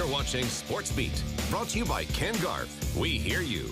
You're watching Sports Beat, brought to you by Ken Garff. We hear you.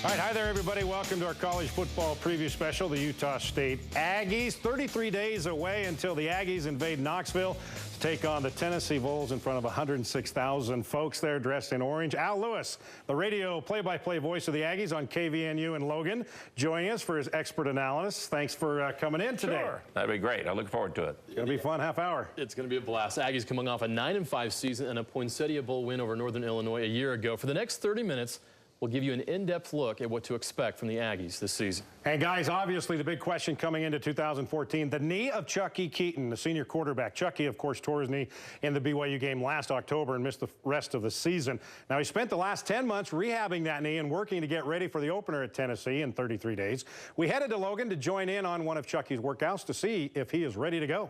All right, hi there, everybody. Welcome to our college football preview special. The Utah State Aggies, 33 days away until the Aggies invade Knoxville to take on the Tennessee Vols in front of 106,000 folks there dressed in orange. Al Lewis, the radio play-by-play voice of the Aggies on KVNU in Logan, joining us for his expert analysis. Thanks for coming in today. Sure. That'd be great. I look forward to it. It's going to be a fun half hour. It's going to be a blast. Aggies coming off a 9-5 season and a Poinsettia Bowl win over Northern Illinois a year ago. For the next 30 minutes, we'll give you an in-depth look at what to expect from the Aggies this season. And guys, obviously the big question coming into 2014, the knee of Chucky Keaton, the senior quarterback. Chucky, of course, tore his knee in the BYU game last October and missed the rest of the season. Now, he spent the last 10 months rehabbing that knee and working to get ready for the opener at Tennessee in 33 days. We headed to Logan to join in on one of Chucky's workouts to see if he is ready to go.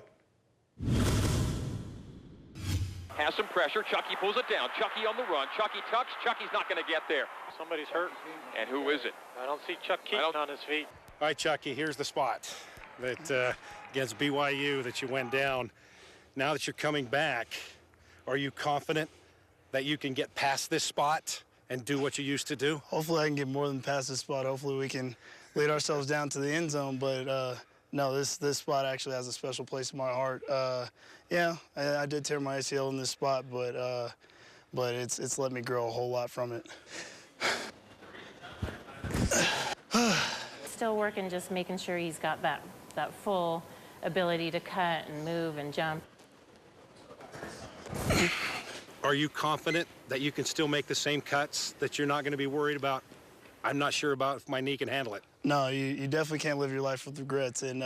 Has some pressure. Chucky pulls it down. Chucky on the run. Chucky tucks. Chucky's not going to get there. Somebody's hurt. And who is it? I don't see Chuck Keaton on his feet. All right, Chucky, here's the spot that against BYU that you went down. Now that you're coming back, are you confident that you can get past this spot and do what you used to do? Hopefully I can get more than past this spot. Hopefully we can lead ourselves down to the end zone, but no, this spot actually has a special place in my heart. Yeah, I did tear my ACL in this spot, but it's let me grow a whole lot from it. Still working, just making sure he's got that full ability to cut and move and jump. Are you confident that you can still make the same cuts, that you're not going to be worried about, I'm not sure about if my knee can handle it? No, you definitely can't live your life with regrets, and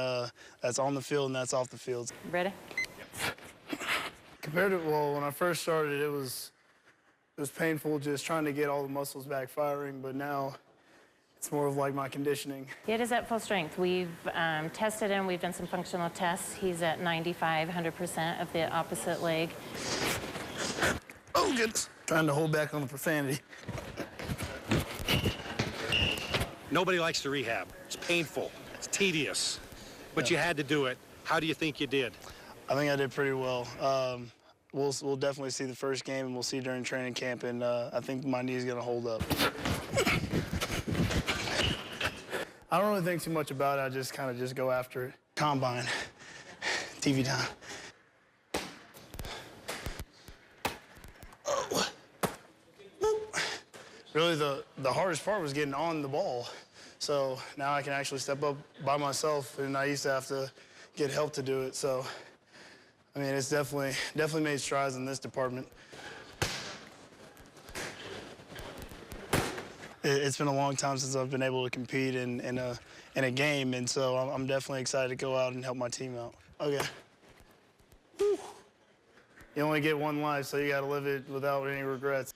that's on the field and that's off the field. Ready? Compared to, well, when I first started, it was painful just trying to get all the muscles back firing, but now it's more of like my conditioning. It is at full strength. We've tested him. We've done some functional tests. He's at 95, 100% of the opposite leg. Oh, goodness. Trying to hold back on the profanity. Nobody likes to rehab. It's painful. It's tedious. But you had to do it. How do you think you did? I think I did pretty well. We'll definitely see the first game, and we'll see during training camp, and I think my knee is going to hold up. I don't really think too much about it. I just kind of go after it. Combine. TV time. Oh. Really, the hardest part was getting on the ball. So now I can actually step up by myself, and I used to have to get help to do it. So, I mean, it's definitely made strides in this department. It's been a long time since I've been able to compete in a game, and so I'm definitely excited to go out and help my team out. Okay. Whew. You only get one life, so you got to live it without any regrets.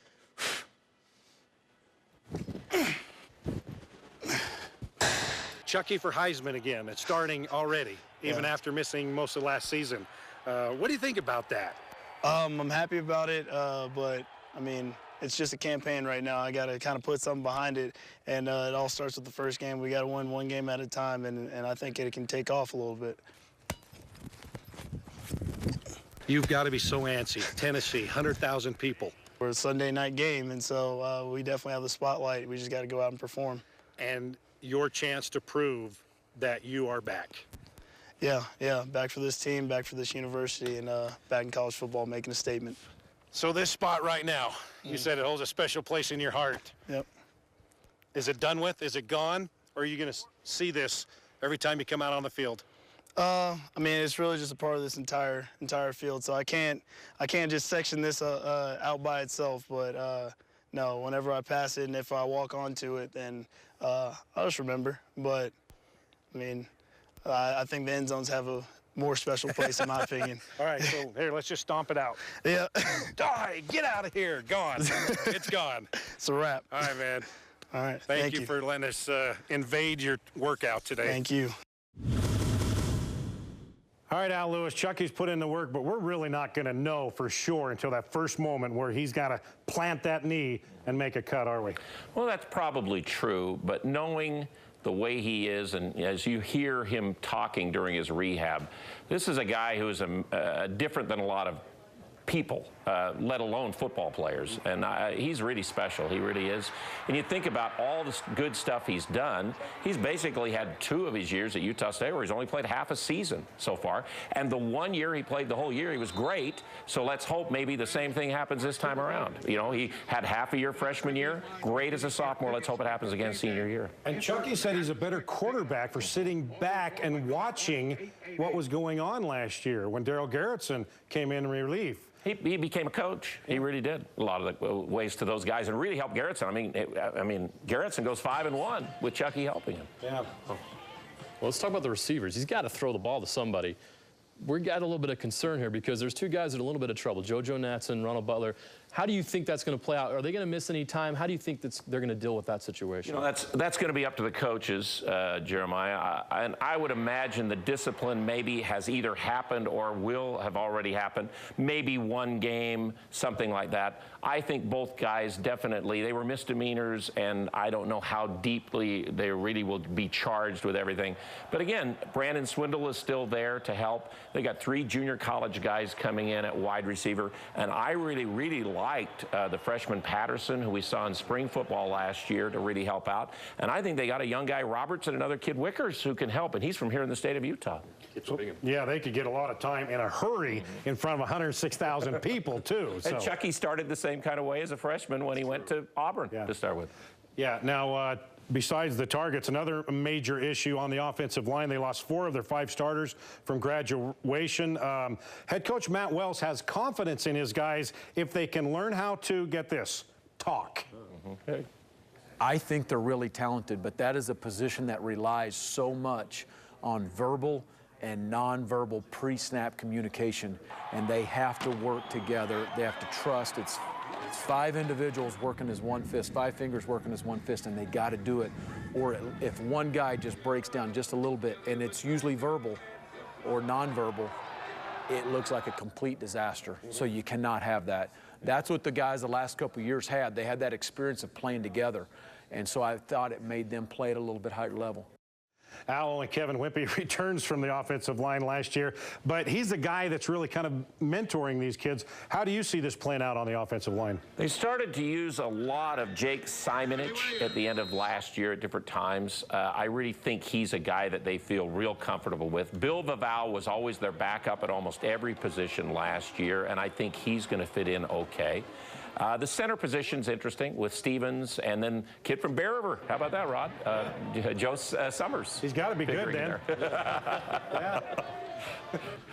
Chucky for Heisman again. It's starting already, even after missing most of last season. What do you think about that? I'm happy about it, but, I mean, it's just a campaign right now. I got to kind of put something behind it, and it all starts with the first game. We got to win one game at a time, and I think it can take off a little bit. You've got to be so antsy. Tennessee, 100,000 people. We're a Sunday night game, and so we definitely have the spotlight. We just got to go out and perform. And your chance to prove that you are back. Yeah, back for this team, back for this university, and back in college football making a statement. So this spot right now, you said it holds a special place in your heart. Yep. Is it done with? Is it gone? Or are you going to see this every time you come out on the field? I mean, it's really just a part of this entire field, so I can't just section this out by itself, but no, whenever I pass it and if I walk onto it, then I'll just remember. But, I mean, I think the end zones have a more special place in my opinion. All right, so here, let's just stomp it out. Yeah. Die, get out of here, gone. It's gone. It's a wrap. All right, man. All right, Thank you for letting us invade your workout today. Thank you. All right, Al Lewis, Chucky's put in the work, but we're really not going to know for sure until that first moment where he's got to plant that knee and make a cut, are we? Well, that's probably true, but knowing the way he is, and as you hear him talking during his rehab, this is a guy who is different than a lot of people, let alone football players. And he's really special. He really is. And you think about all the good stuff he's done. He's basically had 2 of his years at Utah State where he's only played half a season so far. And the 1 year he played the whole year, he was great. So let's hope maybe the same thing happens this time around. You know, he had half a year freshman year, great as a sophomore. Let's hope it happens again senior year. And Chucky said he's a better quarterback for sitting back and watching what was going on last year when Darryl Garrettson came in relief. He became a coach. He really did a lot of the ways to those guys and really helped Garrettson. I mean, Garrettson goes 5-1 with Chucky helping him. Yeah. Well, let's talk about the receivers. He's got to throw the ball to somebody. We've got a little bit of concern here because there's 2 guys that are in a little bit of trouble, JoJo Natson, Ronald Butler. How do you think that's going to play out? Are they going to miss any time? How do you think they're going to deal with that situation? You know, that's going to be up to the coaches, Jeremiah. And I would imagine the discipline maybe has either happened or will have already happened. Maybe 1 game, something like that. I think both guys definitely, they were misdemeanors, and I don't know how deeply they really will be charged with everything. But again, Brandon Swindle is still there to help. They got 3 junior college guys coming in at wide receiver, and I really liked the freshman Patterson, who we saw in spring football last year, to really help out. And I think they got a young guy, Roberts, and another kid, Wickers, who can help, and he's from here in the state of Utah. So, yeah, they could get a lot of time in a hurry in front of 106,000 people, too. So. And Chucky started the same kind of way as a freshman when he went to Auburn to start with. Yeah, now, besides the targets, another major issue on the offensive line, they lost 4 of their 5 starters from graduation. Head coach Matt Wells has confidence in his guys if they can learn how to, get this, talk. Okay. I think they're really talented, but that is a position that relies so much on verbal and nonverbal pre-snap communication, and they have to work together. They have to trust. It's 5 individuals working as one fist, 5 fingers working as one fist, and they got to do it. Or if one guy just breaks down just a little bit, and it's usually verbal or nonverbal, it looks like a complete disaster. So you cannot have that. That's what the guys the last couple of years had. They had that experience of playing together, and so I thought it made them play at a little bit higher level. Al and Kevin Wimpy returns from the offensive line last year, but he's the guy that's really kind of mentoring these kids. How do you see this playing out on the offensive line? They started to use a lot of Jake Simonich at the end of last year at different times. I really think he's a guy that they feel real comfortable with. Bill Vaval was always their backup at almost every position last year, and I think he's going to fit in okay. The center position's interesting with Stevens and then kid from Bear River. How about that, Rod? Joe Summers. He's got to be good then. Yeah.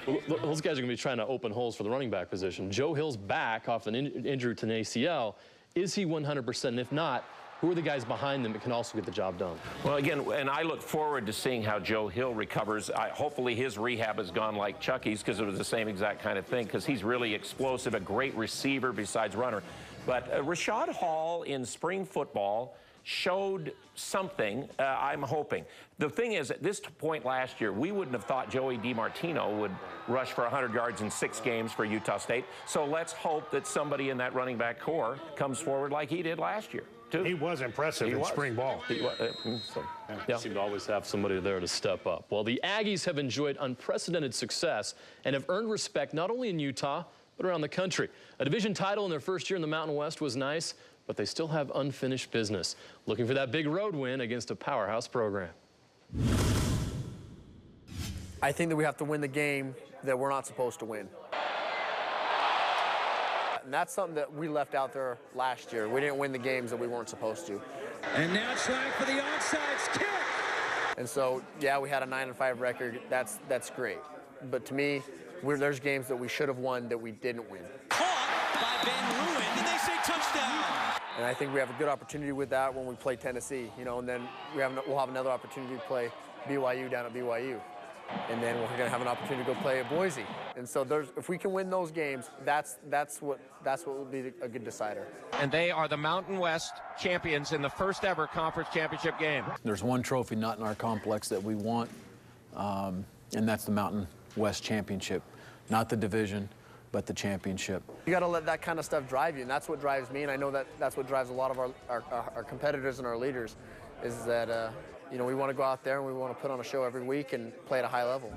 Well, those guys are going to be trying to open holes for the running back position. Joe Hill's back off an injury to an ACL. Is he 100%? And if not, who are the guys behind them that can also get the job done? Well, again, and I look forward to seeing how Joe Hill recovers. Hopefully his rehab has gone like Chucky's, because it was the same exact kind of thing, because he's really explosive, a great receiver besides runner. But Rashad Hall in spring football showed something, I'm hoping. The thing is, at this point last year, we wouldn't have thought Joey DiMartino would rush for 100 yards in 6 games for Utah State. So let's hope that somebody in that running back core comes forward like he did last year. He was impressive in spring ball. He seemed to always have somebody there to step up. Well, the Aggies have enjoyed unprecedented success and have earned respect not only in Utah, but around the country. A division title in their first year in the Mountain West was nice, but they still have unfinished business, looking for that big road win against a powerhouse program. I think that we have to win the game that we're not supposed to win. And that's something that we left out there last year. We didn't win the games that we weren't supposed to. And now trying for the onside kick. And so, yeah, we had a 9-5 record. That's great. But to me, there's games that we should have won that we didn't win. Caught by Van Leeuwen, and they say touchdown. And I think we have a good opportunity with that when we play Tennessee, you know, and then we'll have another opportunity to play BYU down at BYU. And then we're going to have an opportunity to go play at Boise. And so if we can win those games, that's what will be a good decider. And they are the Mountain West champions in the first ever conference championship game. There's one trophy not in our complex that we want, and that's the Mountain West championship. Not the division, but the championship. You got to let that kind of stuff drive you, and that's what drives me, and I know that's what drives a lot of our competitors and our leaders, is that you know, we want to go out there and we want to put on a show every week and play at a high level.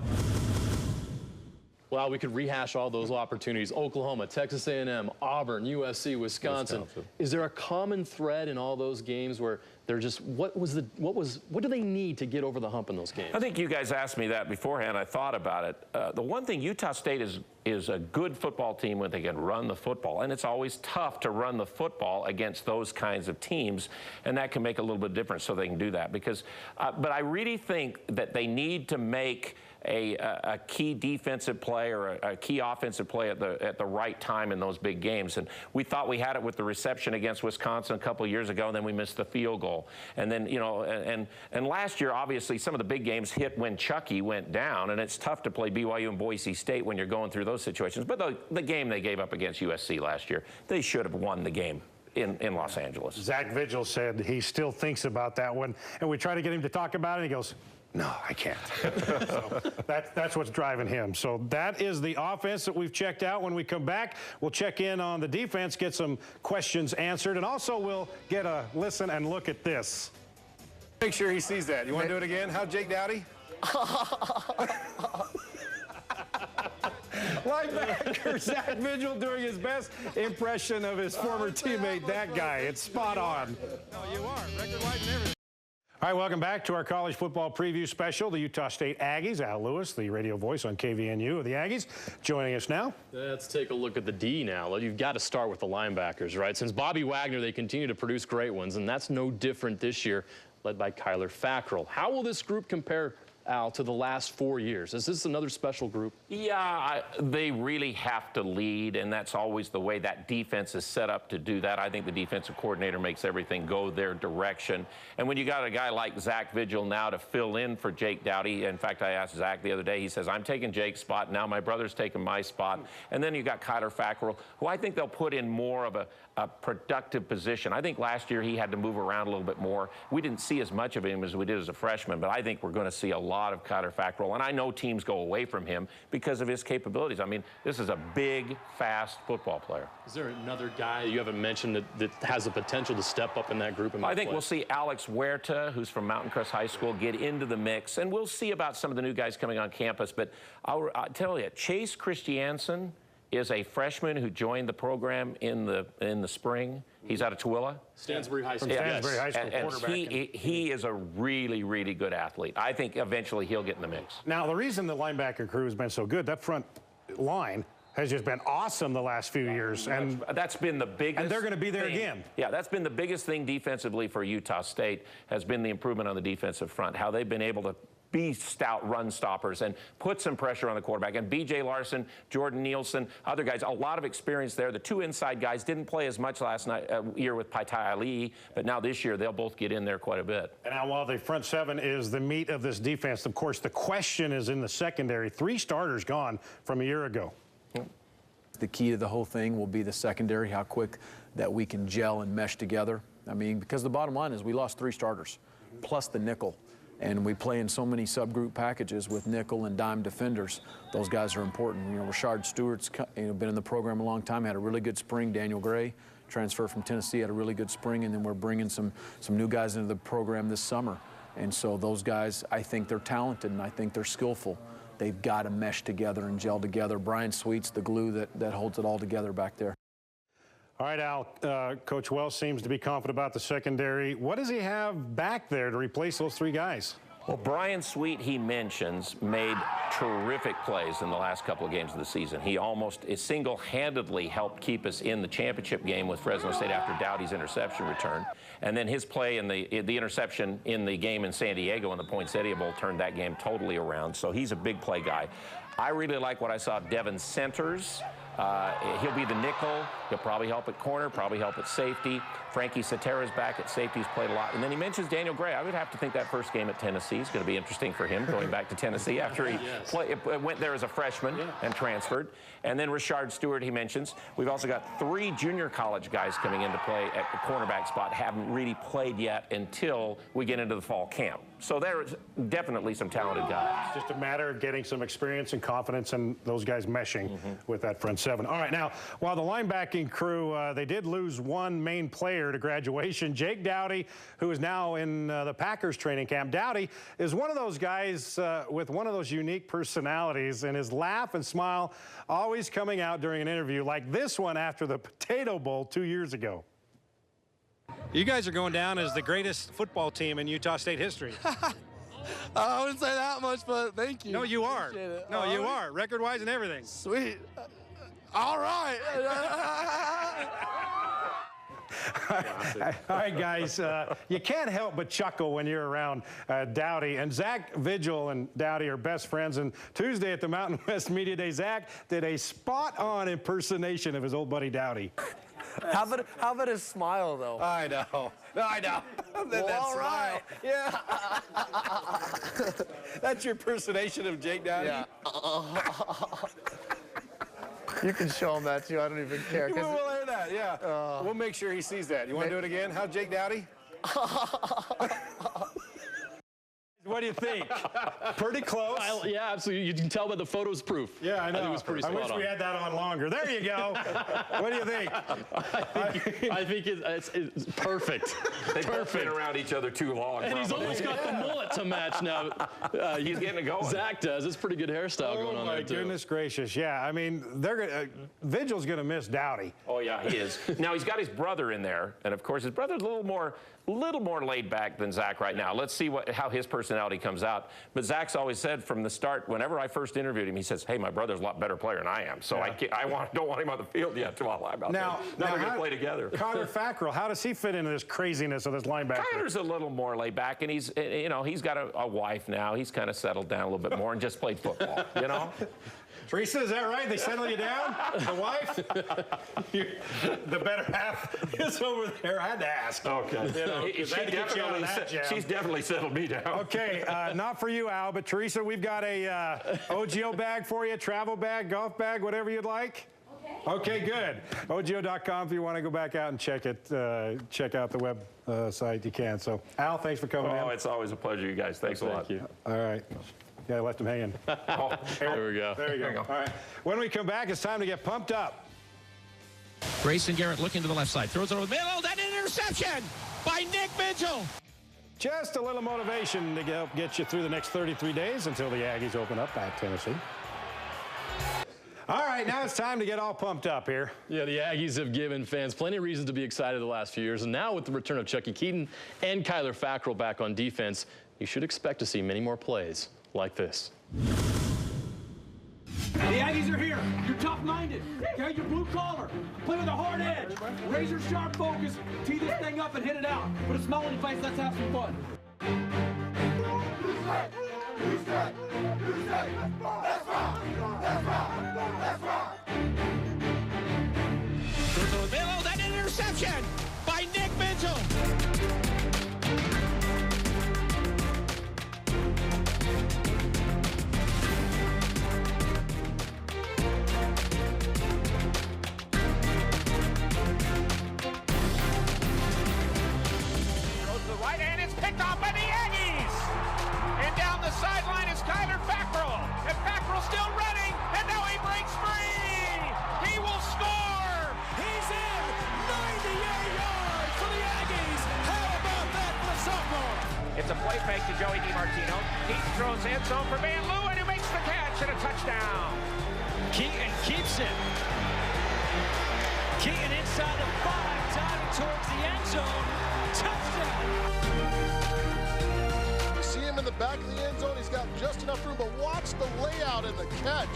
Well, we could rehash all those opportunities. Oklahoma, Texas A&M, Auburn, USC, Wisconsin. Is there a common thread in all those games where they're just, what do they need to get over the hump in those games? I think you guys asked me that beforehand. I thought about it. The one thing, Utah State is a good football team when they can run the football, and it's always tough to run the football against those kinds of teams, and that can make a little bit of difference so they can do that. Because, but I really think that they need to make a key defensive play or a key offensive play at the right time in those big games. And we thought we had it with the reception against Wisconsin a couple of years ago, and then we missed the field goal. And then, you know, and last year, obviously, some of the big games hit when Chucky went down, and it's tough to play BYU and Boise State when you're going through those situations. But the game they gave up against USC last year, they should have won the game in Los Angeles. Zach Vigil said he still thinks about that one, and we try to get him to talk about it, and he goes, no, I can't. So that's what's driving him. So that is the offense that we've checked out. When we come back, we'll check in on the defense, get some questions answered, and also we'll get a listen and look at this. Make sure he sees that. You want to do it again? How's Jake Dowdy? Linebacker Zach Vigil doing his best impression of his former teammate, that guy. It's spot on. No, you are. Record-wise and everything. All right, welcome back to our college football preview special. The Utah State Aggies, Al Lewis, the radio voice on KVNU of the Aggies, joining us now. Let's take a look at the D now. You've got to start with the linebackers, right? Since Bobby Wagner, they continue to produce great ones, and that's no different this year, led by Kyler Fackrell. How will this group compare, Al, to the last 4 years? Is this another special group? Yeah, they really have to lead, and that's always the way that defense is set up to do that. I think the defensive coordinator makes everything go their direction. And when you got a guy like Zach Vigil now to fill in for Jake Dowdy, in fact, I asked Zach the other day, he says, I'm taking Jake's spot, now my brother's taking my spot. And then you got Kyler Fackrell, who I think they'll put in more of a productive position. I think last year he had to move around a little bit more. We didn't see as much of him as we did as a freshman, but I think we're going to see a lot of Kyler Fackrell. And I know teams go away from him because of his capabilities. I mean, this is a big, fast football player. Is there another guy you haven't mentioned that has the potential to step up in that group? I think we'll see Alex Huerta, who's from Mountain Crest High School, get into the mix. And we'll see about some of the new guys coming on campus. But I'll tell you, Chase Christiansen is a freshman who joined the program in the spring. He's out of Tooele. Stansbury High School. Stansbury High School quarterback. He is a really, really good athlete. I think eventually he'll get in the mix. Now, the reason the linebacker crew has been so good, that front line has just been awesome the last few years. And that's been the biggest And they're going to be there again. Yeah, that's been the biggest thing defensively for Utah State, has been the improvement on the defensive front, how they've been able to be stout run stoppers and put some pressure on the quarterback. And B.J. Larson, Jordan Nielsen, other guys, a lot of experience there. The two inside guys didn't play as much last year with Paitai Ali, but now this year they'll both get in there quite a bit. And now while the front seven is the meat of this defense, of course, the question is in the secondary. 3 starters gone from a year ago. The key to the whole thing will be the secondary, how quick that we can gel and mesh together. I mean, because the bottom line is we lost 3 starters, plus the nickel. And we play in so many subgroup packages with nickel and dime defenders. Those guys are important. You know, Rashard Stewart's been in the program a long time, had a really good spring. Daniel Gray, transfer from Tennessee, had a really good spring. And then we're bringing some new guys into the program this summer. And so those guys, I think they're talented and I think they're skillful. They've got to mesh together and gel together. Brian Sweet's the glue that holds it all together back there. All right, Al, Coach Wells seems to be confident about the secondary. What does he have back there to replace those 3 guys? Well, Brian Sweet, he mentions, made terrific plays in the last couple of games of the season. He almost single-handedly helped keep us in the championship game with Fresno State after Dowdy's interception return. And then his play in the interception in the game in San Diego in the Poinsettia Bowl turned that game totally around. So he's a big play guy. I really like what I saw of Devin Centers. He'll be the nickel. He'll probably help at corner, probably help at safety. Frankie Satera's back at safety. He's played a lot. And then he mentions Daniel Gray. I would have to think that first game at Tennessee is going to be interesting for him, going back to Tennessee after he went there as a freshman and transferred. And then Rashard Stewart, he mentions. We've also got 3 junior college guys coming into play at the cornerback spot, haven't really played yet until we get into the fall camp. So there's definitely some talented guys. It's just a matter of getting some experience and confidence and those guys meshing with that front 7. All right, now, while the linebacking crew, they did lose one main player to graduation, Jake Dowdy, who is now in the Packers training camp. Dowdy is one of those guys with one of those unique personalities, and his laugh and smile always coming out during an interview like this one after the Potato Bowl 2 years ago. You guys are going down as the greatest football team in Utah State history. I wouldn't say that much, but thank you. No, you are. No, you are. Record-wise and everything. Sweet. All right. All right, guys, you can't help but chuckle when you're around Dowdy. And Zach Vigil and Dowdy are best friends. And Tuesday at the Mountain West Media Day, Zach did a spot-on impersonation of his old buddy Dowdy. How about his smile, though? I know. I know. Well, all right. Yeah. That's your impersonation of Jake Dowdy? Yeah. You can show him that, too. I don't even care. We'll hear that, yeah. We'll make sure he sees that. You want to do it again? How's Jake Dowdy? What do you think? Pretty close. Yeah, absolutely. You can tell by the photos proof. Yeah, I know. I think it was pretty spot wish on. we had that on longer. There you go. What do you think? I think it's perfect. They've both been around each other too long. And he's almost got the mullet to match now. He's getting it going. Zach does. It's pretty good hairstyle going on there, too. Oh, my goodness gracious. Yeah, I mean, Vigil's going to miss Dowdy. Oh, yeah, he is. Now, he's got his brother in there. And, of course, his brother's a little more laid back than Zach right now. Let's see how his personality comes out. But Zach's always said from the start, whenever I first interviewed him, he says, hey, my brother's a lot better player than I am. So I don't want him on the field yet till I'm out there. Now they're going to play together. Kyler Fackrell, how does he fit into this craziness of this linebacker? Kyler's a little more laid back, and he's got a wife now. He's kind of settled down a little bit more and just played football, you know? Teresa, is that right? They settle you down? The wife? The better half is over there. I had to ask. Okay. You know, she's definitely settled me down. Okay, not for you, Al, but Teresa, we've got a OGO bag for you, travel bag, golf bag, whatever you'd like. Okay, good. OGO.com if you want to go back out and check it. Check out the web site, you can. So, Al, thanks for coming in. Oh, it's always a pleasure, you guys. Thanks a lot. Thank you. All right. Yeah, I left him hanging. There we go. There you go. All right. When we come back, it's time to get pumped up. Grayson Garrett looking to the left side. Throws it over the middle. That interception by Nick Vigil. Just a little motivation to help get you through the next 33 days until the Aggies open up at Tennessee. All right, now it's time to get all pumped up here. Yeah, the Aggies have given fans plenty of reasons to be excited the last few years. And now with the return of Chucky Keaton and Kyler Fackrell back on defense, you should expect to see many more plays like this. The Aggies are here. You're tough-minded. Carry your blue collar. Play with a hard edge. Razor sharp focus. Tee this thing up and hit it out. Put a smile on your face. Let's have some fun. Goes to the middle. That interception by Nick Vigil. Picked off by the Aggies. And down the sideline is Kyler Fackrell. And Fackrell still running. And now he breaks free. He will score. He's in. 98 yards for the Aggies. How about that for the sophomore? It's a play fake to Joey DiMartino. Keaton throws end zone for Van Leeuwen, who makes the catch and a touchdown. Keaton keeps it. Keaton inside the 5, diving towards the end zone. Touchdown. See him in the back of the end zone. He's got just enough room, but watch the layout and the catch.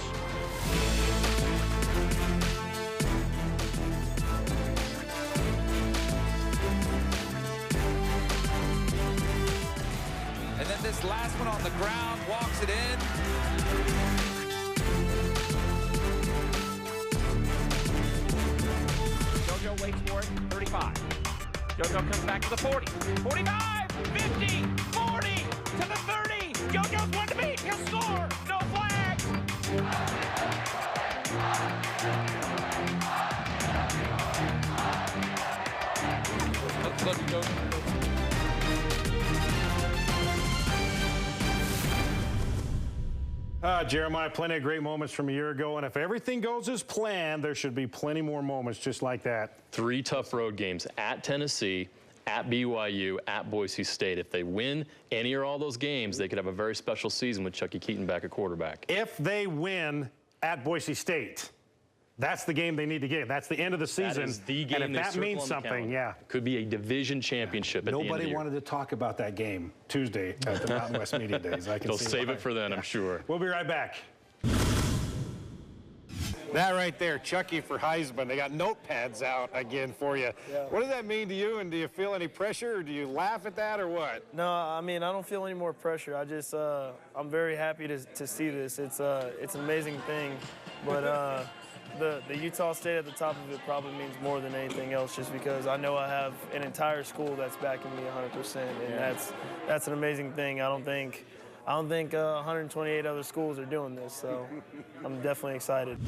And then this last one on the ground, walks it in. JoJo waits for it, 35. JoJo comes back to the 40, 45, 50, 40, to the 30. JoJo's one to beat, he'll score, no flags. Let's go. Jeremiah, plenty of great moments from a year ago, and if everything goes as planned, there should be plenty more moments just like that. 3 tough road games at Tennessee, at BYU, at Boise State. If they win any or all those games, they could have a very special season with Chucky Keaton back at quarterback. If they win at Boise State, that's the game they need to get. That's the end of the season. That is the game. And if that means something, yeah. Could be a division championship at the end of the Nobody year. wanted to talk about that game Tuesday at the Mountain West Media Days. I can They'll see save why. it for then, I'm sure. We'll be right back. That right there, Chucky for Heisman. They got notepads out again for you. Yeah. What does that mean to you, and do you feel any pressure, or do you laugh at that, or what? No, I mean, I don't feel any more pressure. I just, I'm very happy to see this. It's an amazing thing, but the Utah State at the top of it probably means more than anything else, just because I know I have an entire school that's backing me 100%, and that's an amazing thing. I don't think 128 other schools are doing this, so I'm definitely excited.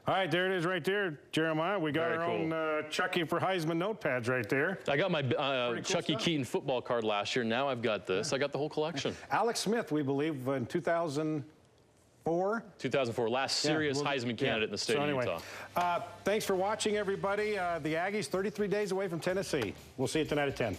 All right, there it is right there, Jeremiah. We got Very our cool. own Chucky for Heisman notepads right there. I got my cool Chucky stuff. Keaton football card last year. Now I've got this. I got the whole collection. Alex Smith, we believe, in 2004. 2004, last serious Heisman candidate in the state So anyway, of Utah. Thanks for watching, everybody. The Aggies, 33 days away from Tennessee. We'll see you tonight at 10.